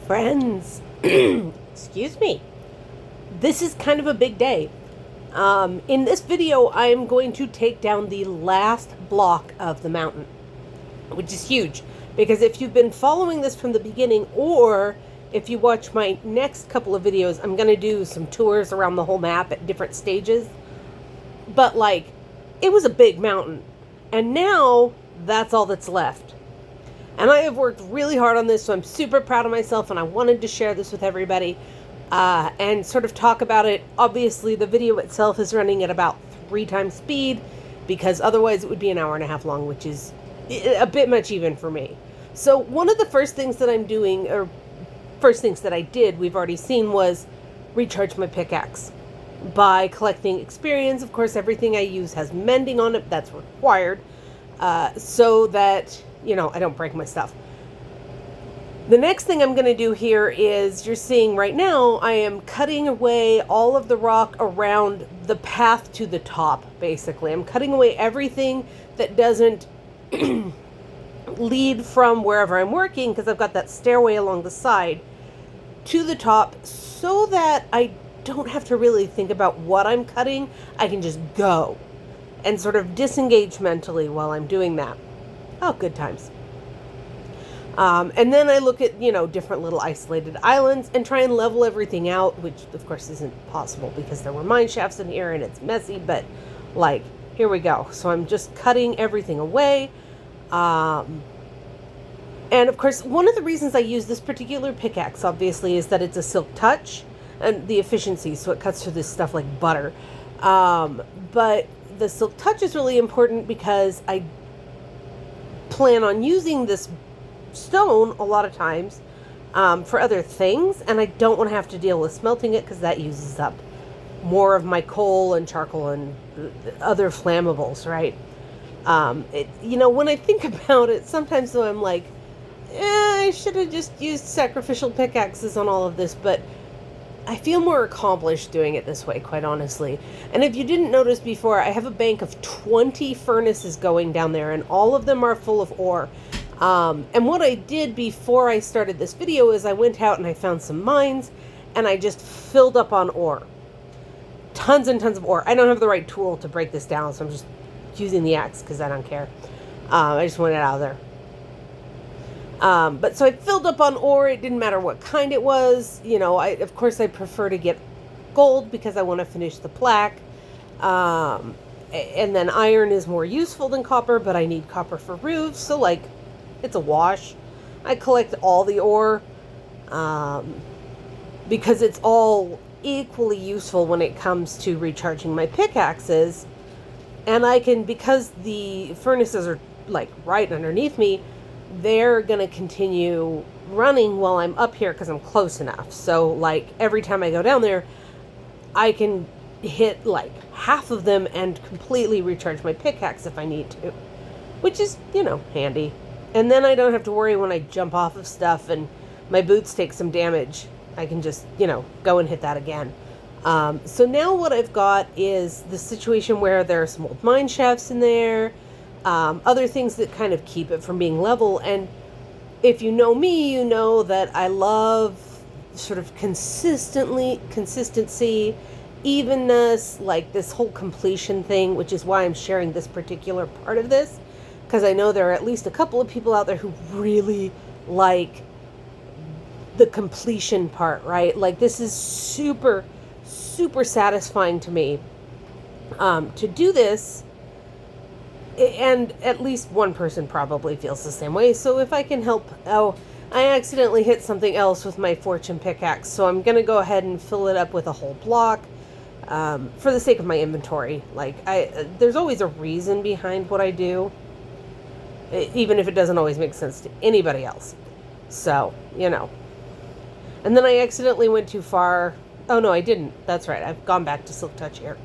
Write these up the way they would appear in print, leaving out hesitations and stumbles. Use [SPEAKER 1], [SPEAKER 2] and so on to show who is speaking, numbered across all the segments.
[SPEAKER 1] Friends, excuse me. This is kind of a big day. In this video, I am going to take down the last block of the mountain, which is huge. Because if you've been following this from the beginning, or if you watch my next couple of videos, I'm going to do some tours around the whole map at different stages. But it was a big mountain. And now, that's all that's left. And I have worked really hard on this, so I'm super proud of myself, and I wanted to share this with everybody and sort of talk about it. Obviously, the video itself is running at about 3 times speed, because otherwise it would be an hour and a half long, which is a bit much even for me. So one of the first things that I'm doing, or first things that I did, we've already seen, was recharge my pickaxe by collecting experience. Of course, everything I use has mending on it. That's required so that I don't break my stuff. The next thing I'm going to do here is, you're seeing right now, I am cutting away all of the rock around the path to the top, basically. I'm cutting away everything that doesn't lead from wherever I'm working, because I've got that stairway along the side to the top, so that I don't have to really think about what I'm cutting. I can just go and sort of disengage mentally while I'm doing that. Oh, good times. And then I look at, different little isolated islands and try and level everything out, which of course isn't possible because there were mine shafts in here and it's messy, but here we go. So I'm just cutting everything away. And of course, one of the reasons I use this particular pickaxe, obviously, is that it's a silk touch and the efficiency, so it cuts through this stuff like butter. But the silk touch is really important because I plan on using this stone a lot of times for other things, and I don't want to have to deal with smelting it, because that uses up more of my coal and charcoal and other flammables, right? When I think about it, sometimes though I'm like, I should have just used sacrificial pickaxes on all of this, but I feel more accomplished doing it this way, quite honestly. And if you didn't notice before, I have a bank of 20 furnaces going down there, and all of them are full of ore. And what I did before I started this video is I went out and I found some mines, and I just filled up on ore. Tons and tons of ore. I don't have the right tool to break this down, so I'm just using the axe because I don't care. I just want it out of there. But so I filled up on ore. It didn't matter what kind it was. Of course I prefer to get gold because I want to finish the plaque. And then iron is more useful than copper, but I need copper for roofs. So it's a wash. I collect all the ore, because it's all equally useful when it comes to recharging my pickaxes. And I can, because the furnaces are right underneath me, they're going to continue running while I'm up here because I'm close enough. So every time I go down there, I can hit half of them and completely recharge my pickaxe if I need to, which is, handy. And then I don't have to worry when I jump off of stuff and my boots take some damage. I can just, go and hit that again. So now what I've got is the situation where there are some old mine shafts in there, other things that kind of keep it from being level. And if you know me, you know that I love sort of consistency, evenness, this whole completion thing, which is why I'm sharing this particular part of this, because I know there are at least a couple of people out there who really like the completion part, right? This is super, super satisfying to me to do this. And at least one person probably feels the same way. So if I can help... Oh, I accidentally hit something else with my fortune pickaxe. So I'm going to go ahead and fill it up with a whole block for the sake of my inventory. There's always a reason behind what I do, even if it doesn't always make sense to anybody else. So, And then I accidentally went too far. Oh, no, I didn't. That's right. I've gone back to Silk Touch here.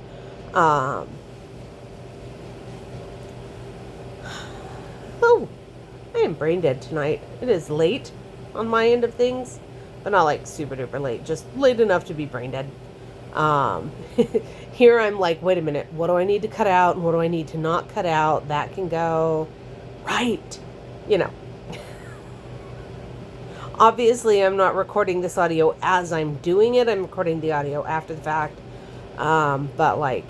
[SPEAKER 1] Oh, I am brain dead tonight. It is late on my end of things, but not super duper late, just late enough to be brain dead. Here I'm wait a minute, what do I need to cut out and what do I need to not cut out? That can go right, Obviously, I'm not recording this audio as I'm doing it. I'm recording the audio after the fact. But like,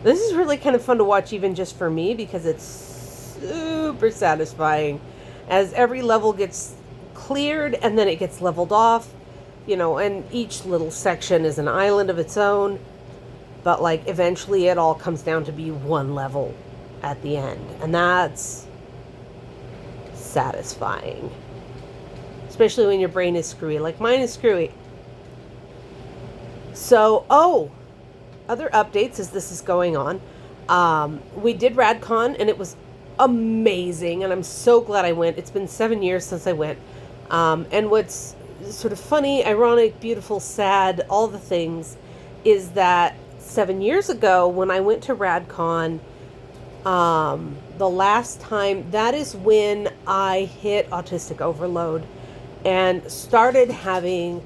[SPEAKER 1] this is really kind of fun to watch, even just for me, because it's super satisfying as every level gets cleared and then it gets leveled off, and each little section is an island of its own. But like, eventually it all comes down to be one level at the end. And that's satisfying. Especially when your brain is screwy. Like mine is screwy. So, other updates as this is going on. We did RadCon and it was amazing. And I'm so glad I went. It's been 7 years since I went. And what's sort of funny, ironic, beautiful, sad, all the things, is that 7 years ago when I went to RadCon, the last time, that is when I hit autistic overload and started having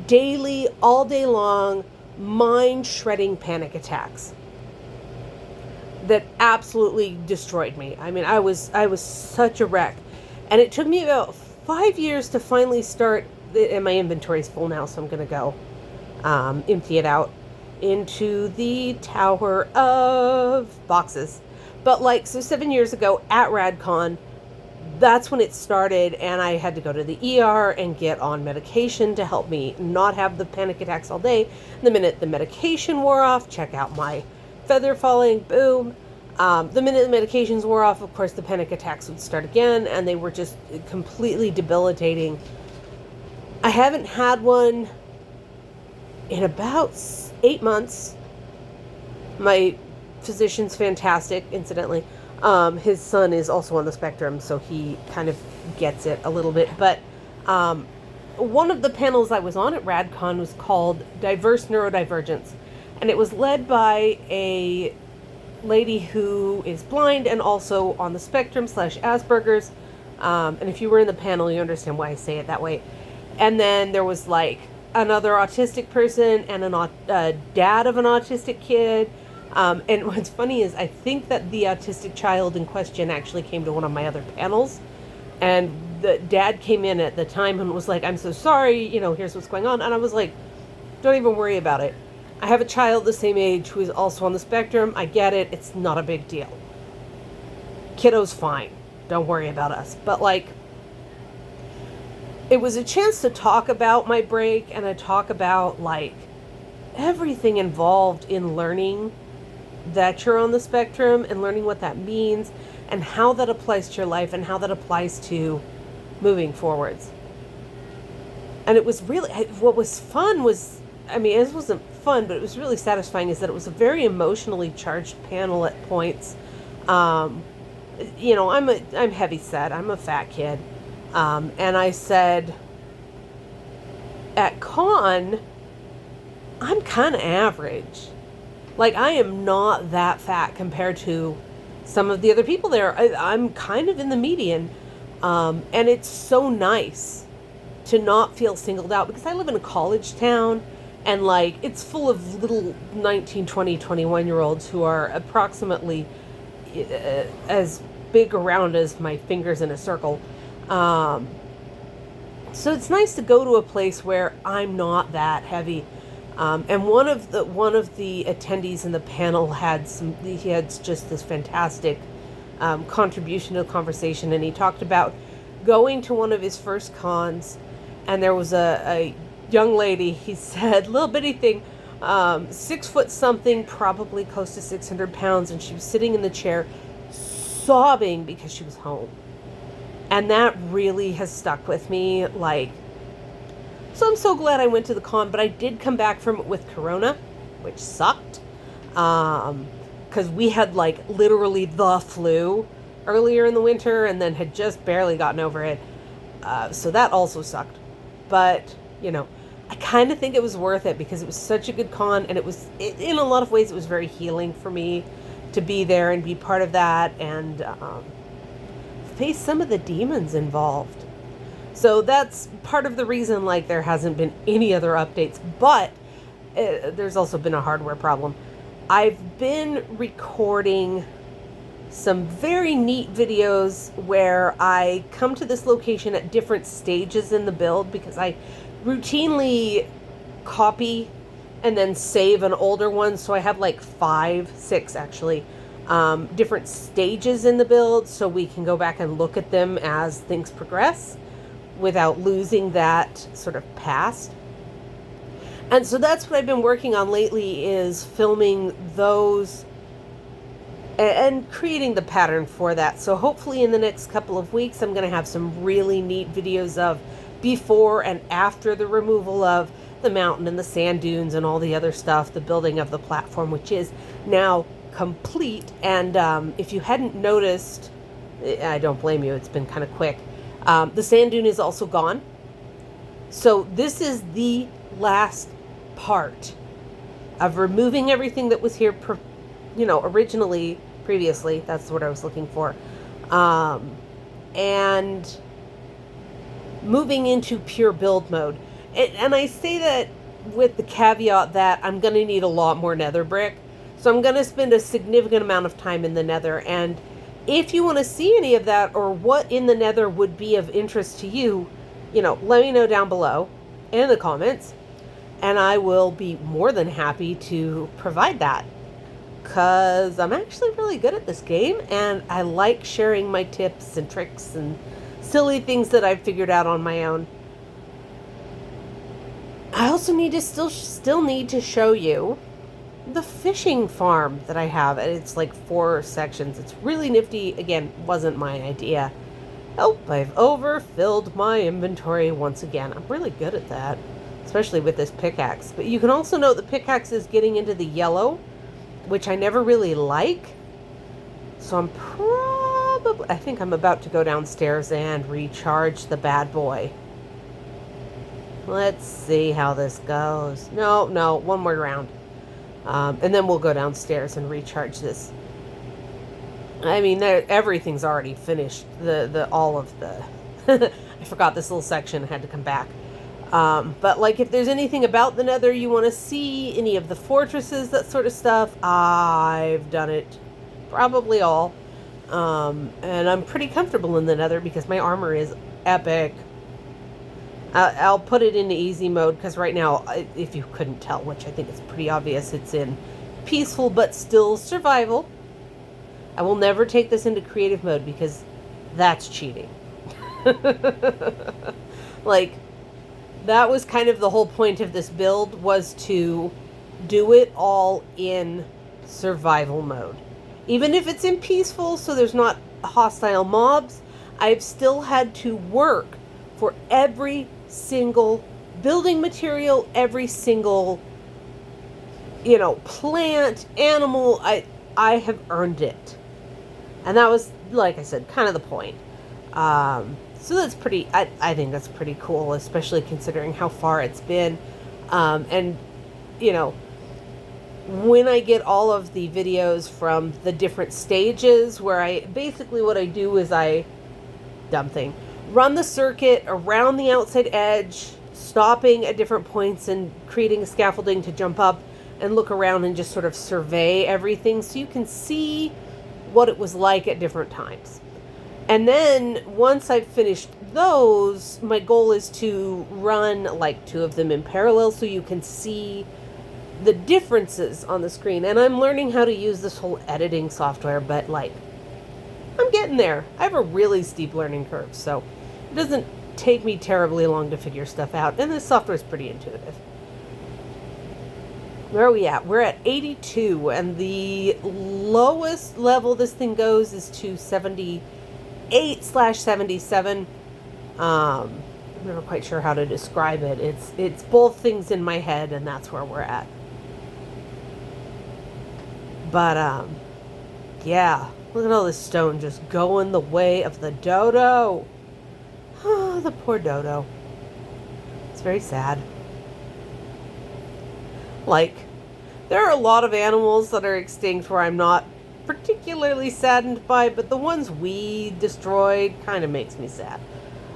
[SPEAKER 1] daily, all day long, mind-shredding panic attacks that absolutely destroyed me. I mean, I was such a wreck. And it took me about 5 years to finally start, and my inventory's full now, so I'm going to go empty it out into the tower of boxes. But like, so 7 years ago at RadCon, that's when it started, and I had to go to the ER and get on medication to help me not have the panic attacks all day. The minute the medication wore off, check out my feather falling, boom. The minute the medications wore off, of course, the panic attacks would start again, and they were just completely debilitating. I haven't had one in about 8 months. My physician's fantastic, incidentally. His son is also on the spectrum, so he kind of gets it a little bit. But one of the panels I was on at RadCon was called Diverse Neurodivergence, and it was led by a lady who is blind and also on the spectrum / Asperger's. And if you were in the panel, you understand why I say it that way. And then there was like another autistic person and a dad of an autistic kid. And what's funny is I think that the autistic child in question actually came to one of my other panels, and the dad came in at the time and was like, "I'm so sorry, here's what's going on." And I was like, "Don't even worry about it. I have a child the same age who is also on the spectrum. I get it. It's not a big deal. Kiddo's fine. Don't worry about us." But like, it was a chance to talk about my break and to talk about like everything involved in learning that you're on the spectrum and learning what that means and how that applies to your life and how that applies to moving forwards. And it was really, what was fun was, I mean, it wasn't fun, but it was really satisfying, is that it was a very emotionally charged panel at points. I'm heavy set. I'm a fat kid. And I said, at con, I'm kind of average. Like, I am not that fat compared to some of the other people there. I'm kind of in the median. And it's so nice to not feel singled out, because I live in a college town, and like, it's full of little 19, 20, 21-year-olds who are approximately as big around as my fingers in a circle. So it's nice to go to a place where I'm not that heavy. And one of the attendees in the panel had just this fantastic contribution to the conversation, and he talked about going to one of his first cons, and there was a young lady, he said, little bitty thing, 6 foot something, probably close to 600 pounds, and she was sitting in the chair sobbing because she was home. And that really has stuck with me, like, so I'm so glad I went to the con, but I did come back from it with corona, which sucked, because we had like literally the flu earlier in the winter and then had just barely gotten over it, so that also sucked. But I kind of think it was worth it, because it was such a good con, and in a lot of ways it was very healing for me to be there and be part of that, and face some of the demons involved. So that's part of the reason, like, there hasn't been any other updates, but there's also been a hardware problem. I've been recording some very neat videos where I come to this location at different stages in the build, because I routinely copy and then save an older one. So I have like 6 actually, different stages in the build, so we can go back and look at them as things progress without losing that sort of past. And so that's what I've been working on lately, is filming those and creating the pattern for that. So hopefully in the next couple of weeks, I'm going to have some really neat videos of before and after the removal of the mountain and the sand dunes and all the other stuff, the building of the platform, which is now complete. And if you hadn't noticed, I don't blame you, it's been kind of quick. The sand dune is also gone. So this is the last part of removing everything that was here, previously, that's what I was looking for. And moving into pure build mode. And I say that with the caveat that I'm going to need a lot more nether brick. So I'm going to spend a significant amount of time in the nether. And if you want to see any of that, or what in the nether would be of interest to you, let me know down below in the comments. And I will be more than happy to provide that, because I'm actually really good at this game, and I like sharing my tips and tricks and silly things that I've figured out on my own. I also need to still need to show you the fishing farm that I have, and it's like 4 sections. It's really nifty. Again, wasn't my idea. Oh, I've overfilled my inventory once again. I'm really good at that, especially with this pickaxe. But you can also note the pickaxe is getting into the yellow, which I never really like. So I think I'm about to go downstairs and recharge the bad boy. Let's see how this goes. No, one more round. And then we'll go downstairs and recharge this. I mean, everything's already finished. All of the... I forgot this little section. I had to come back. But like, if there's anything about the nether you want to see, any of the fortresses, that sort of stuff, I've done it probably all. And I'm pretty comfortable in the nether because my armor is epic. I'll put it into easy mode because right now, if you couldn't tell, which I think is pretty obvious, it's in peaceful but still survival. I will never take this into creative mode because that's cheating. Like, that was kind of the whole point of this build, was to do it all in survival mode. Even if it's in peaceful, so there's not hostile mobs, I've still had to work for every single building material, every single, plant, animal. I have earned it. And that was, like I said, kind of the point. So that's pretty, I think that's pretty cool, especially considering how far it's been. And, when I get all of the videos from the different stages, where basically what I do is run the circuit around the outside edge, stopping at different points and creating scaffolding to jump up and look around and just sort of survey everything so you can see what it was like at different times. And then once I've finished those, my goal is to run like 2 of them in parallel so you can see the differences on the screen. And I'm learning how to use this whole editing software, but like, I'm getting there. I have a really steep learning curve, so it doesn't take me terribly long to figure stuff out. And this software is pretty intuitive. Where are we at? We're at 82, and the lowest level this thing goes is to 78/77. I'm never quite sure how to describe it. It's both things in my head, and that's where we're at. But yeah, look at all this stone just going the way of the dodo. Oh, the poor dodo. It's very sad. Like, there are a lot of animals that are extinct where I'm not particularly saddened by, but the ones we destroyed kind of makes me sad.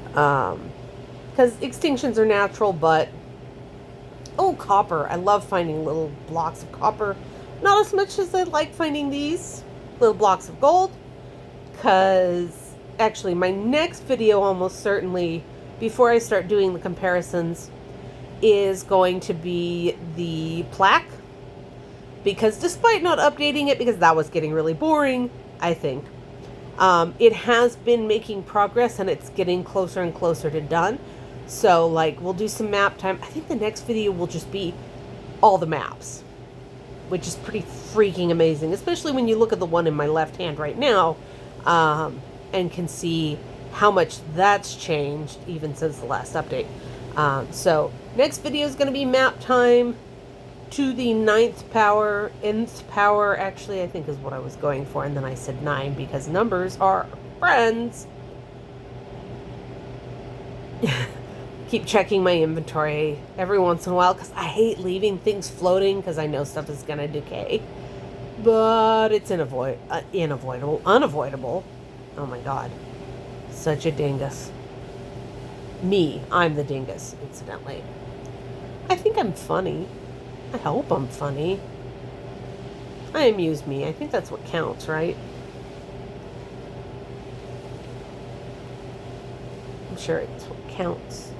[SPEAKER 1] Because extinctions are natural, but... Oh, copper. I love finding little blocks of copper. Not as much as I like finding these little blocks of gold. because actually my next video almost certainly, before I start doing the comparisons, is going to be the plaque. Because despite not updating it, because that was getting really boring, I think, it has been making progress and it's getting closer and closer to done. So, like, we'll do some map time. I think the next video will just be all the maps, which is pretty freaking amazing, especially when you look at the one in my left hand right now, and can see how much that's changed even since the last update. So, next video is going to be map time to the nth power, actually, I think is what I was going for, and then I said 9 because numbers are friends. Keep checking my inventory every once in a while because I hate leaving things floating because I know stuff is going to decay. But it's unavoidable. Oh my god. Such a dingus. I'm the dingus, incidentally. I think I'm funny. I hope I'm funny. I amuse me. I think that's what counts, right? I'm sure it's what counts.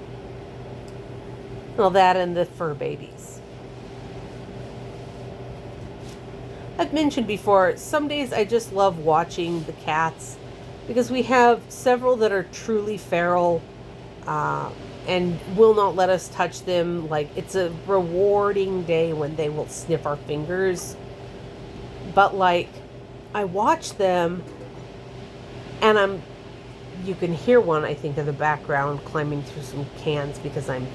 [SPEAKER 1] Well, that and the fur babies. I've mentioned before, some days I just love watching the cats because we have several that are truly feral and will not let us touch them. Like, it's a rewarding day when they will sniff our fingers. But, like, I watch them and you can hear one, I think, in the background climbing through some cans because I'm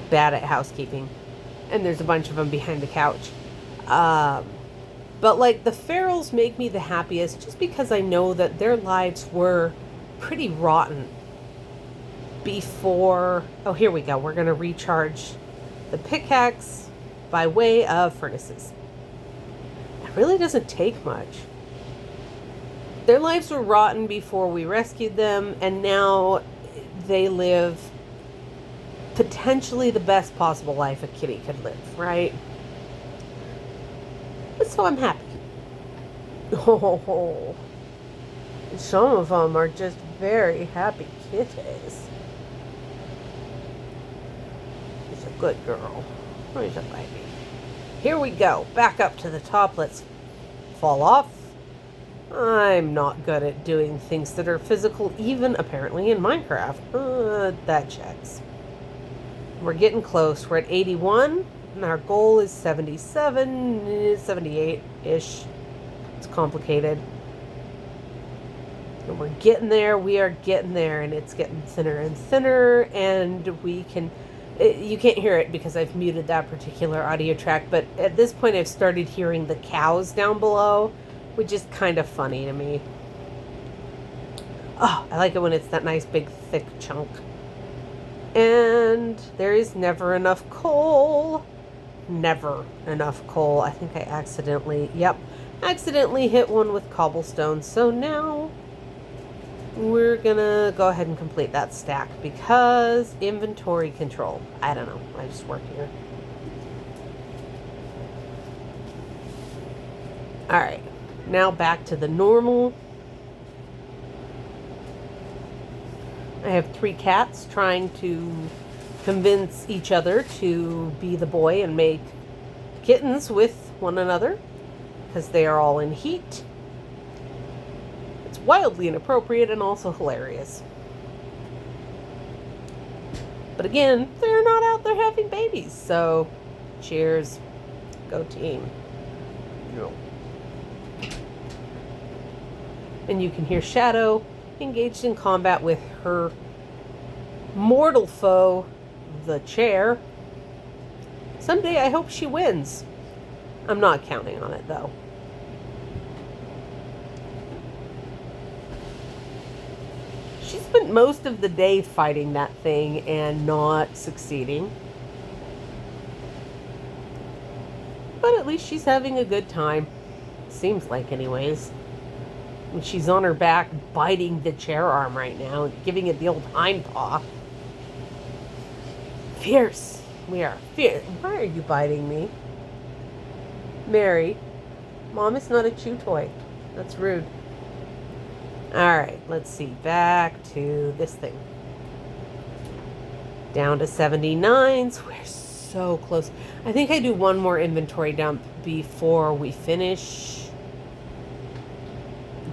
[SPEAKER 1] bad at housekeeping. And there's a bunch of them behind the couch. But, like, the ferals make me the happiest just because I know that their lives were pretty rotten before... Oh, here we go. We're going to recharge the pickaxe by way of furnaces. It really doesn't take much. Their lives were rotten before we rescued them, and now they live potentially the best possible life a kitty could live, right? So I'm happy. Oh, some of them are just very happy kitties. She's a good girl. Where's a baby? Here we go. Back up to the top. Let's fall off. I'm not good at doing things that are physical, even apparently in Minecraft. That checks. We're getting close. We're at 81. And our goal is 77, 78-ish. It's complicated. And we're getting there. We are getting there. And it's getting thinner and thinner. And we can... You can't hear it because I've muted that particular audio track. But at this point, I've started hearing the cows down below, which is kind of funny to me. Oh, I like it when it's that nice, big, thick chunk. And there is never enough coal. Never enough coal. I think I accidentally hit one with cobblestone. So now we're gonna go ahead and complete that stack because inventory control. I don't know. I just work here. All right. Now back to the normal. I have 3 cats trying to convince each other to be the boy and make kittens with one another because they are all in heat. It's wildly inappropriate and also hilarious. But again, they're not out there having babies, so cheers. Go team. No. And you can hear Shadow engaged in combat with her mortal foe, the chair. Someday I hope she wins. I'm not counting on it, though. She spent most of the day fighting that thing and not succeeding. But at least she's having a good time. Seems like, anyways. And she's on her back biting the chair arm right now and giving it the old hind paw. Fierce. We are fierce. Why are you biting me? Mary, Mom is not a chew toy. That's rude. Alright, let's see. Back to this thing. Down to 79s. We're so close. I think I do one more inventory dump before we finish.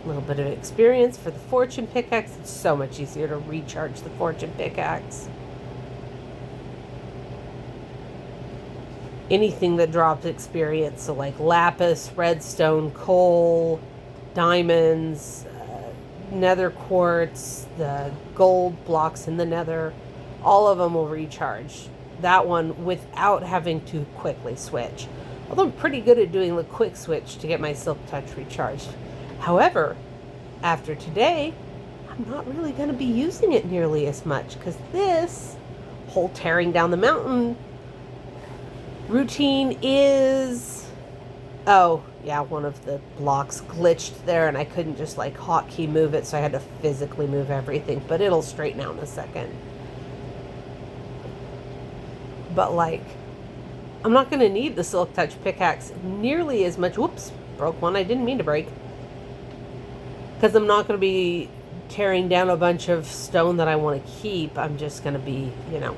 [SPEAKER 1] A little bit of experience for the fortune pickaxe. It's so much easier to recharge the fortune pickaxe. Anything that drops experience, so like lapis, redstone, coal, diamonds, nether quartz, the gold blocks in the nether, all of them will recharge. That one without having to quickly switch. Although I'm pretty good at doing the quick switch to get my silk touch recharged. However, after today, I'm not really going to be using it nearly as much because this whole tearing down the mountain routine is... Oh, yeah, one of the blocks glitched there and I couldn't just like hotkey move it, so I had to physically move everything, but it'll straighten out in a second. But like, I'm not going to need the silk touch pickaxe nearly as much. Whoops, broke one I didn't mean to break. Because I'm not going to be tearing down a bunch of stone that I want to keep. I'm just going to be, you know,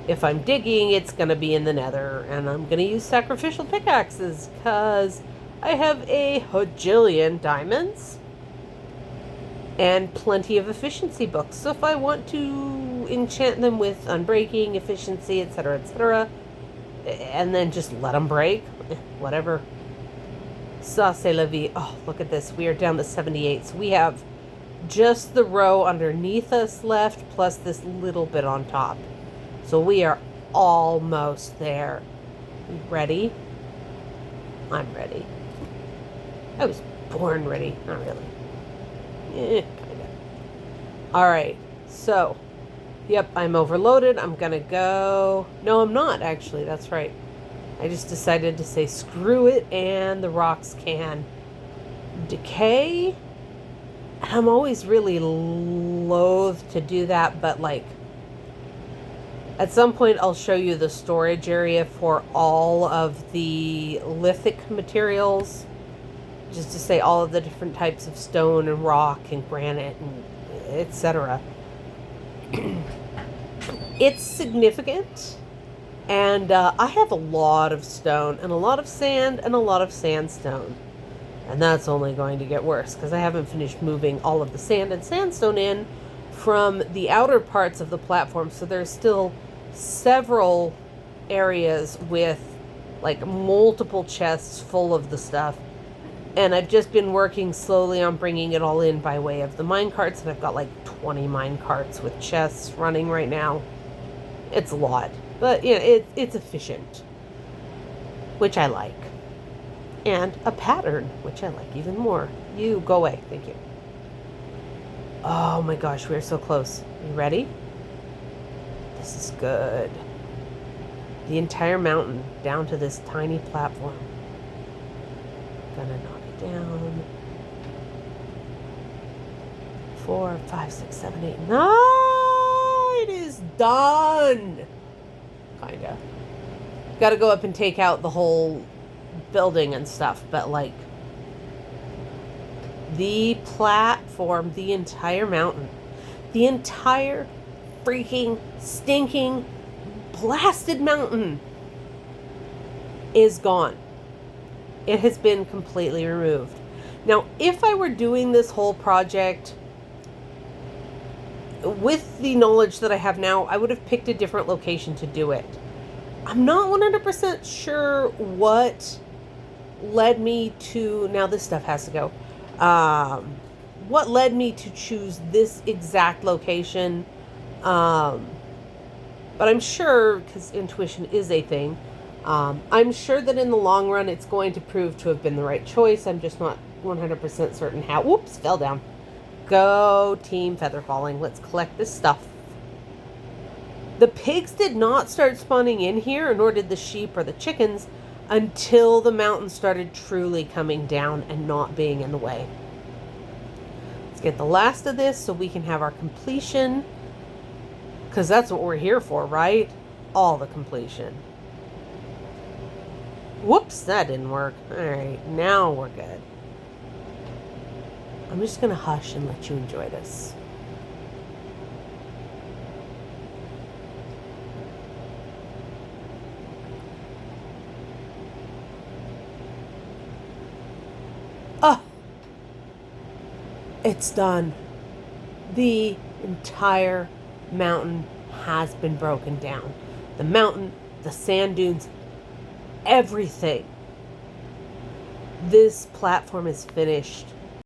[SPEAKER 1] if I'm digging, it's going to be in the nether. And I'm going to use sacrificial pickaxes because I have a bajillion diamonds and plenty of efficiency books. So if I want to enchant them with unbreaking, efficiency, etc., and then just let them break, whatever. Ça c'est la vie. Oh, look at this. We are down to 78. So we have just the row underneath us left, plus this little bit on top. So we are almost there. Ready? I'm ready. I was born ready. Not really. Kinda. Alright, so, yep, I'm overloaded. I'm gonna go... No, I'm not, actually. That's right. I just decided to say screw it, and the rocks can decay. I'm always really loath to do that, but like, at some point I'll show you the storage area for all of the lithic materials, just to say all of the different types of stone and rock and granite and etc. It's significant. And I have a lot of stone and a lot of sand and a lot of sandstone. And that's only going to get worse because I haven't finished moving all of the sand and sandstone in from the outer parts of the platform. So there's still several areas with like multiple chests full of the stuff. And I've just been working slowly on bringing it all in by way of the mine carts. And I've got like 20 mine carts with chests running right now. It's a lot. But, you know, it's efficient, which I like. And a pattern, which I like even more. You, go away. Thank you. Oh my gosh, we're so close. You ready? This is good. The entire mountain down to this tiny platform. Gonna knock it down. 4, 5, 6, 7, 8, 9. It is done. Kinda. Gotta go up and take out the whole building and stuff, but like the platform, the entire mountain, the entire freaking stinking blasted mountain is gone. It has been completely removed. Now, if I were doing this whole project with the knowledge that I have now, I would have picked a different location to do it. I'm not 100% sure what led me to... Now this stuff has to go. What led me to choose this exact location. But I'm sure, because intuition is a thing, I'm sure that in the long run it's going to prove to have been the right choice. I'm just not 100% certain how. Whoops, fell down. Go team feather falling. Let's collect this stuff. The pigs did not start spawning in here, nor did the sheep or the chickens, until the mountain started truly coming down and not being in the way. Let's get the last of this so we can have our completion. Because that's what we're here for, right? All the completion. Whoops, that didn't work. Alright, now we're good. I'm just going to hush and let you enjoy this. Oh, it's done. The entire mountain has been broken down. The mountain, the sand dunes, everything. This platform is finished.